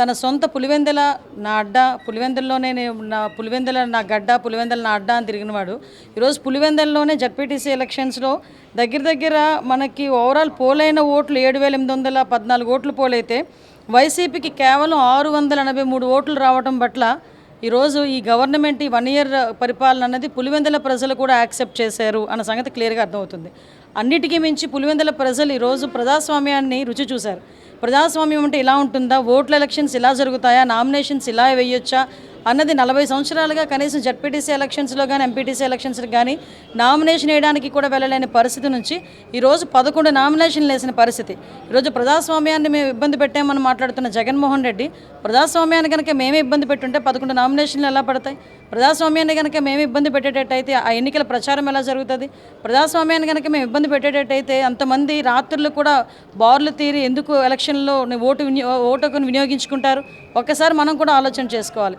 తన సొంత పులివెందుల నా అడ్డ, పులివెందుల్లోనే పులివెందుల నా గడ్డ, పులివెందుల నా అడ్డ అని తిరిగినవాడు ఈరోజు పులివెందుల్లోనే జడ్పీటీసీ ఎలక్షన్స్లో దగ్గర మనకి ఓవరాల్ పోలైన ఓట్లు 7,814 ఓట్లు పోలైతే వైసీపీకి కేవలం 683 ఓట్లు రావడం పట్ల ఈరోజు ఈ గవర్నమెంట్ ఈ 1 ఇయర్ పరిపాలన అన్నది పులివెందుల ప్రజలు కూడా యాక్సెప్ట్ చేశారు అన్న సంగతి క్లియర్గా అర్థమవుతుంది. అన్నిటికీ మించి పులివెందుల ప్రజలు ఈరోజు ప్రజాస్వామ్యాన్ని రుచి చూశారు. ప్రజాస్వామ్యం అంటే ఇలా ఉంటుందా, ఓట్ల ఎలక్షన్స్ ఇలా జరుగుతాయా, నామినేషన్స్ ఇలా వేయొచ్చా అన్నది 40 సంవత్సరాలుగా కనీసం జడ్పీటీసీ ఎలక్షన్స్లో కానీ ఎంపీటీసీ ఎలక్షన్స్లో కానీ నామినేషన్ వేయడానికి కూడా వెళ్ళలేని పరిస్థితి నుంచి ఈరోజు 11 నామినేషన్లు వేసిన పరిస్థితి. ఈరోజు ప్రజాస్వామ్యాన్ని మేము ఇబ్బంది పెట్టామని మాట్లాడుతున్న జగన్మోహన్ రెడ్డి ప్రజాస్వామ్యాన్ని కనుక మేమే ఇబ్బంది పెట్టుంటే 11 నామినేషన్లు ఎలా పడతాయి? ప్రజాస్వామ్యాన్ని కనుక మేము ఇబ్బంది పెట్టేటట్టయితే ఆ ఎన్నికల ప్రచారం ఎలా జరుగుతుంది? ప్రజాస్వామ్యాన్ని కనుక మేము ఇబ్బంది పెట్టేటట్టయితే అంతమంది రాత్రులు కూడా బార్లు తీరి ఎందుకు ఎలక్షన్లో ఓటుకు వినియోగించుకుంటారు? ఒక్కసారి మనం కూడా ఆలోచన చేసుకోవాలి.